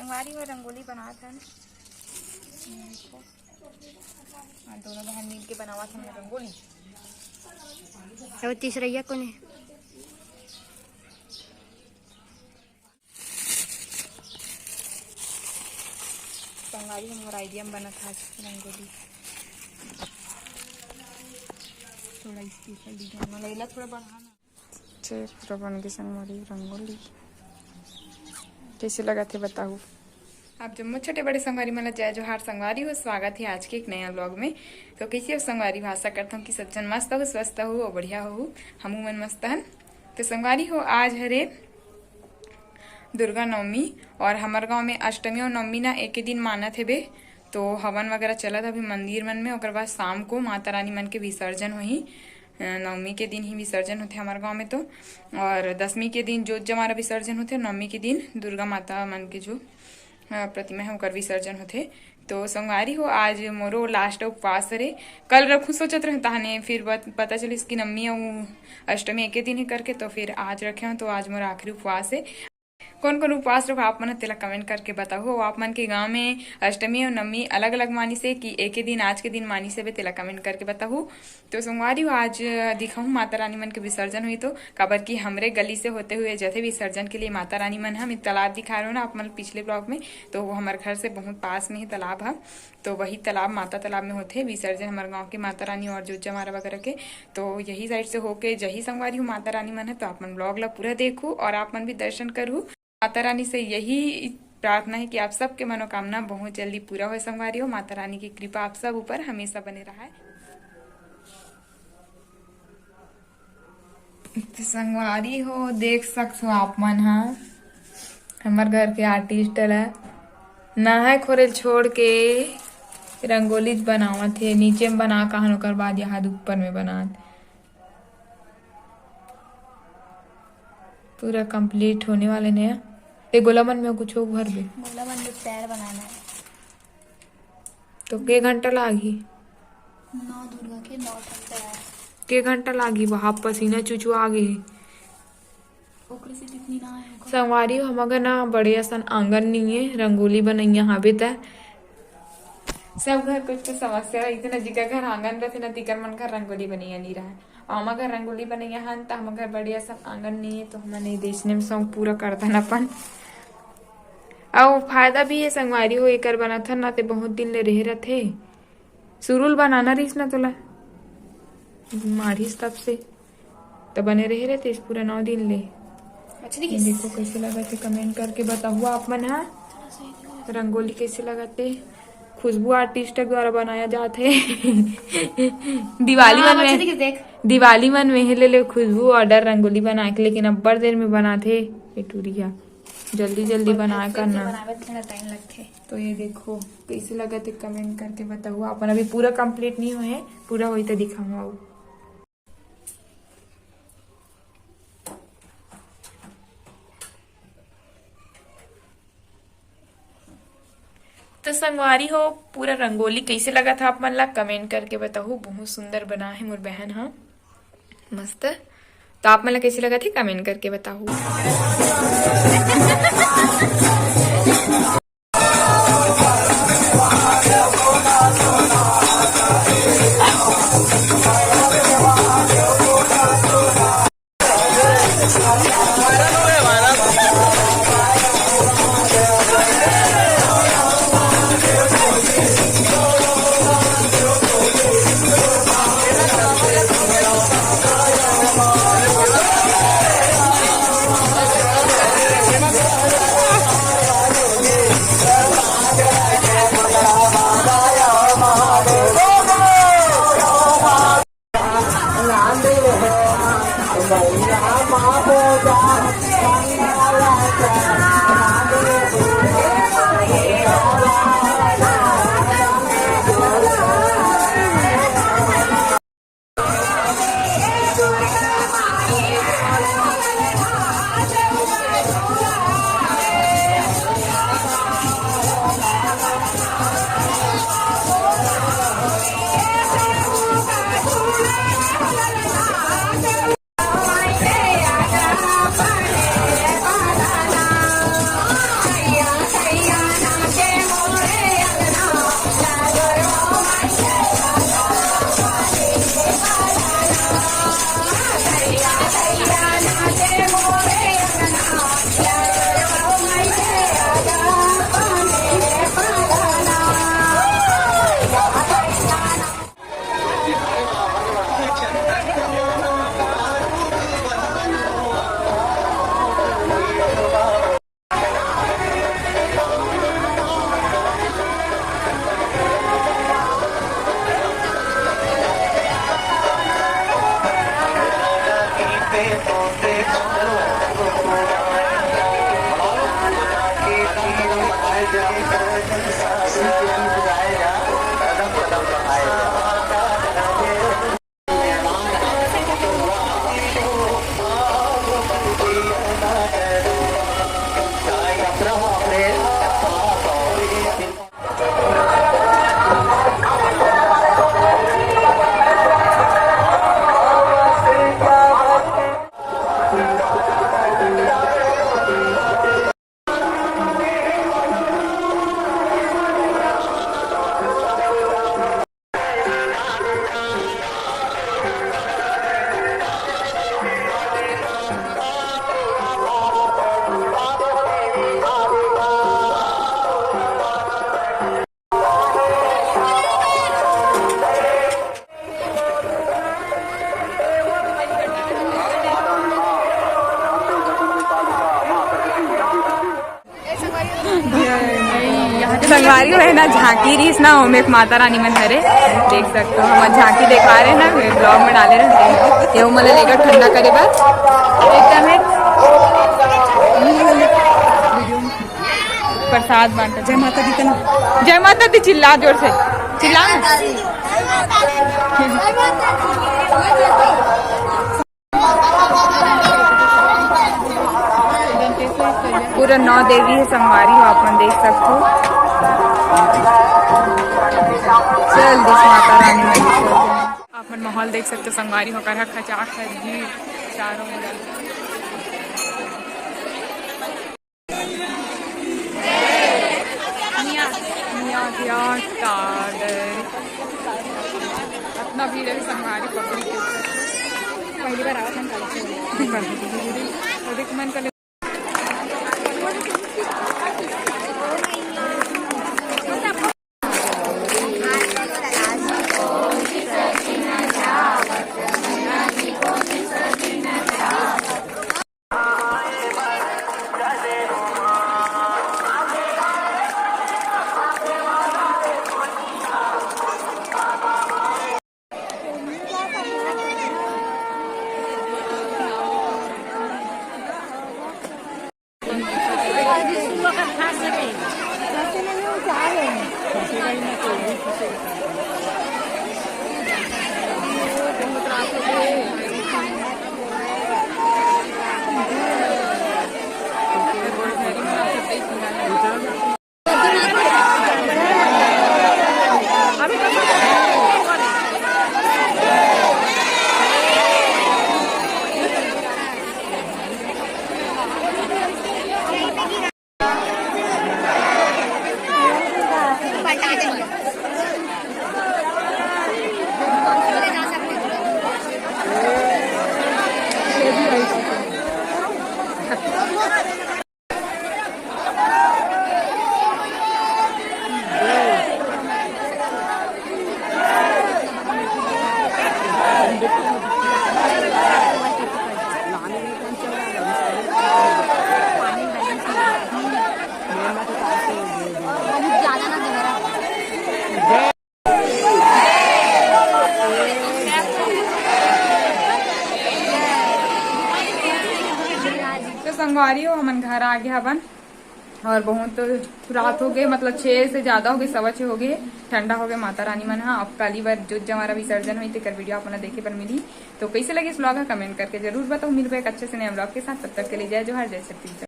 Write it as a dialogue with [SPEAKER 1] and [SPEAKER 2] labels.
[SPEAKER 1] संगवारी में रंगोली बना था दोनों बहन मिल के बनावा था रंगोली।
[SPEAKER 2] और तीसरा कौन है?
[SPEAKER 1] संगवारी हमारा आइडिया में बना था रंगोली थोड़ा स्पेशल डिजाइन वाला थोड़ा बढ़ाना। पूरा बन गई संगवारी रंगोली। कैसे लगा थे बताओ आप जम्मू छोटे बड़े संगवारी मतलब जय जोहार संगवारी हो। स्वागत है आज के एक नया व्लॉग में। तो कैसे हो संगवारी? भाषा करता हूँ कि सब जन मस्त हो, स्वस्थ हो और बढ़िया हो, हम मन मस्त हन। तो संगवारी हो आज हरे दुर्गा नवमी और हमारे गांव में अष्टमी और नवमी ना एक ही दिन मानत है बे। तो हवन वगैरह चला था अभी मंदिर मन में। और बाद शाम को माता रानी मन के विसर्जन हुई। नवमी के दिन ही विसर्जन होते हमारे गांव में। तो और दसवीं के दिन जो हमारा विसर्जन होते, नवमी के दिन दुर्गा माता मन के जो प्रतिमा है उनका विसर्जन होते। तो संगवारी हो आज मोरो लास्ट उपवास रे। कल रखू सोचत रहे ताने, फिर पता चली इसकी नवमी और अष्टमी एक ही दिन ही करके, तो फिर आज रखे हो। तो आज मोरा आखिरी उपवास है। कौन कौन उपवास रखो आप मन तेला कमेंट करके बताओ। आप मन के गांव में अष्टमी और नवमी अलग अलग मानी से कि एक ही दिन आज के दिन मानी से तेला कमेंट करके बताओ। तो सोमवारी आज दिखाऊं माता रानी मन के विसर्जन हुई। तो काबर की हमरे गली से होते हुए जैसे विसर्जन के लिए माता रानी मन हम तालाब दिखा रहे हो ना आप मन पिछले ब्लॉग में। तो वो हमारे घर से बहुत पास में ही तालाब है। तो वही तालाब माता तालाब में होते विसर्जन हमारे गाँव के माता रानी और जो जमारा वगैरह के। तो यही साइड से होके जही संगवारी हूँ माता रानी मन है। तो आप मन ब्लॉग ला पूरा देखू और आप मन भी दर्शन करूँ। माता रानी से यही प्रार्थना है कि आप सबके मनोकामना बहुत जल्दी पूरा हो संगवारी हो। माता रानी की कृपा आप सब ऊपर हमेशा बने रहा है। संगवारी हो देख सकते हो आप मन हा हमार घर के आर्टिस्ट है नहा खोरेल छोड़ के रंगोली बनावत है। नीचे में बना कहन ओकर बाद यहाँ ऊपर में बना पूरा कंप्लीट होने वाले ने। गोला मन में कुछ भर दे।
[SPEAKER 2] गोला मन में पैर बनाना है।
[SPEAKER 1] तो के घंटा लागी?
[SPEAKER 2] 9 दुर्गा के 9 घंटा है।
[SPEAKER 1] के घंटा लागी? वहां पसीना चुचु आ गए
[SPEAKER 2] ओकरे से जितनी ना है
[SPEAKER 1] संगवारी हो। हम अगर ना बड़े सन आंगन नहीं है रंगोली बनैया हावे त सब घर कुछ तो समस्या इतना जिका घर आंगन रहते ना तिकर मन घर रंगोली बनैया नहीं रहा। हम अगर रंगोली बनैया हन तो हम अगर बढ़िया सब आंगन नहीं है तो हमने देखने में सब पूरा करता न अपन। और फायदा भी है संगवारी हो एक बना था ना ते बहुत दिन ले रह थे। सुरुल बनाना रहीस ना तोला मारिस तब से तो बने रहे थे पूरा 9 दिन ले।
[SPEAKER 2] अच्छा
[SPEAKER 1] देखो कैसे लगा थे कमेंट करके बताओ आप मन। हाँ रंगोली कैसे लगाते? खुशबू आर्टिस्ट द्वारा बनाया जाते दिवाली मन में ले खुशबू ऑर्डर रंगोली बना के, लेकिन अब बड़ देर में बनाते पेटूरिया जल्दी जल्दी बना करना
[SPEAKER 2] टाइम लगते।
[SPEAKER 1] तो ये देखो कैसे लगा थे कमेंट करके बताओ। अपन अभी पूरा कंप्लीट नहीं हुए, पूरा हुई तो दिखाऊंगा। तो संगवारी हो पूरा रंगोली कैसे लगा था आप मन ला कमेंट करके बताओ। बहुत सुंदर बना है मोर बहन। हाँ मस्त। तो आप मन ला कैसे लगा थी कमेंट करके बताओ। संगवारी है ना झांकी रही ना ओम एक माता रानी मन हरे देख सकते हो हम झांकी दिखा रहे ना ब्लॉग में डाले रहते ये मतलब लेकर ठंडा करे बस एकदम है प्रसाद बांटा। जय माता दी का जय माता दी चिल्ला जोर से चिल्ला पूरा 9 देवी है संगवारी हो अपन देख सकते हो। चल दिस माता रानी मंदिर अपन माहौल देख सकते हो संगवारी होकर खचा खच चारों अपना भीड़ है संगवारी पकड़ी पहली बार आवाज मन कर संगवारी हो हमन घर आ गया हवन और बहुत रात हो गए मतलब 6 से ज्यादा हो गए 6:15 हो गए ठंडा हो गया माता रानी मन हाँ अब काली बार जो हमारा विसर्जन हुई तेकर वीडियो अपना देखे पर मिली तो कैसे लगे इस ब्लॉग का कमेंट करके जरूर बताओ मिलबे एक अच्छे से नए ब्लॉग के साथ तब तक के लिए जय जोहार जय छत्तीसगढ़।